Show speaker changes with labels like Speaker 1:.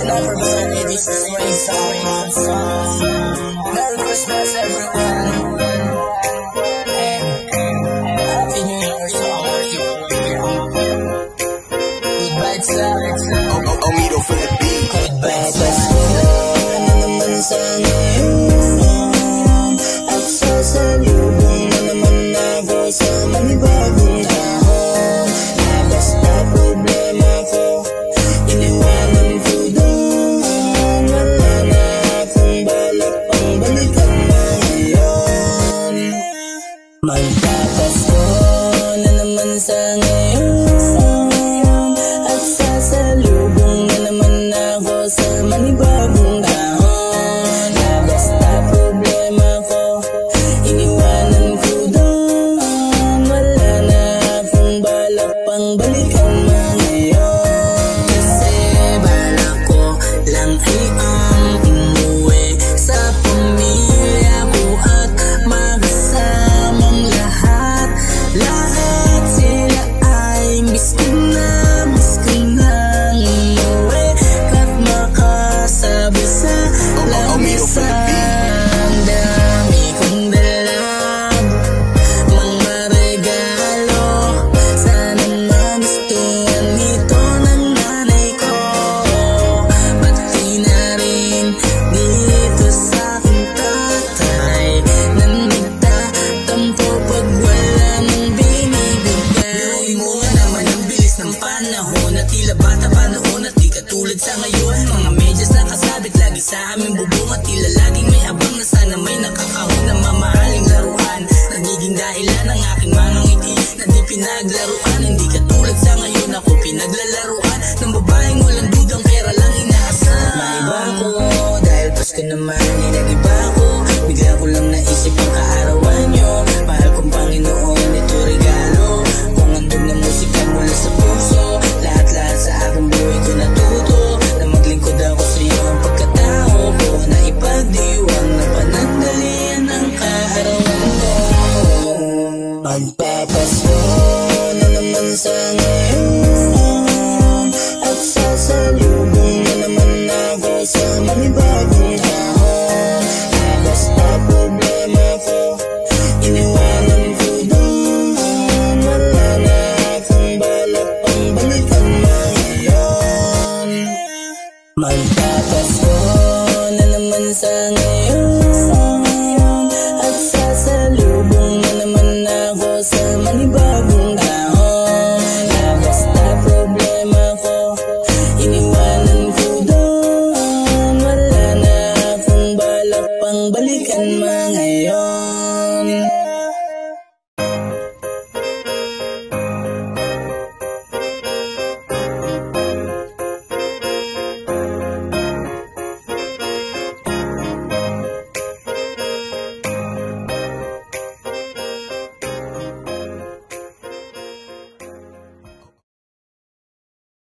Speaker 1: never been this is way song. Merry Christmas everyone, and Happy New Year to all of you. Goodbye Star,
Speaker 2: Omito for the beat.
Speaker 1: goodbye Star. Ano naman sa ngayon, at sasalubong na naman ako sa manibagong taon. Halos na problema ko, iniwanan ko doon. Wala na akong balak pang balikan na ngayon. Magpapasko na naman sa ngayon, at sasalubong na naman ako sa manibagong taon. Halos na problema ko, iniwanan ko doon. Wala na akong balak pang balikan na ngayon. Kasi balak ko lang ay umuwi sa pamilya ko at magasamang lahat. Lahat sila ay miss ko nang umuwi at makasabi sa lamisan. Dami kong dalang mga regalo, sana magustuhan nito ng nanay ko. Pati na rin dito sa aking tatay, na nagtatampo pag wala mong binibigay. Mo nga naman ang bilis ng panahon, at tila bata pa noon at di katulad sa ngayon. Mga medyas nakasabit lagi sa aming bubong, at tila laging may abang na sana may nakakahon na mamahaling laruan. Nagiging dahilan ng aking mga ngiti na di pinaglaruan. Hindi katulad sa ngayon, ako pinaglalaruan ng babaeng walang dudang pera lang inaasahan. Maiba ko dahil Pasko naman nag-iba ko. Bigla ko lang naisip ang kaarawan nyo. Mahal kong Panginoon, ito regalo kung handog na musika mula sa puso. Lahat-lahat sa aking buhay ko natuto na maglingkod ako sa iyo. Ang pagkatao ko na ipagdiwang na panandalian ang kaarawan ko. Magpapasko na naman sa ngayon, at sasalubong na naman ako sa manibagong taon. Halos na problema ko, iniwanan ko doon. Wala na akong balak pang balikan na ngayon. Magpapasko na naman sa ngayon,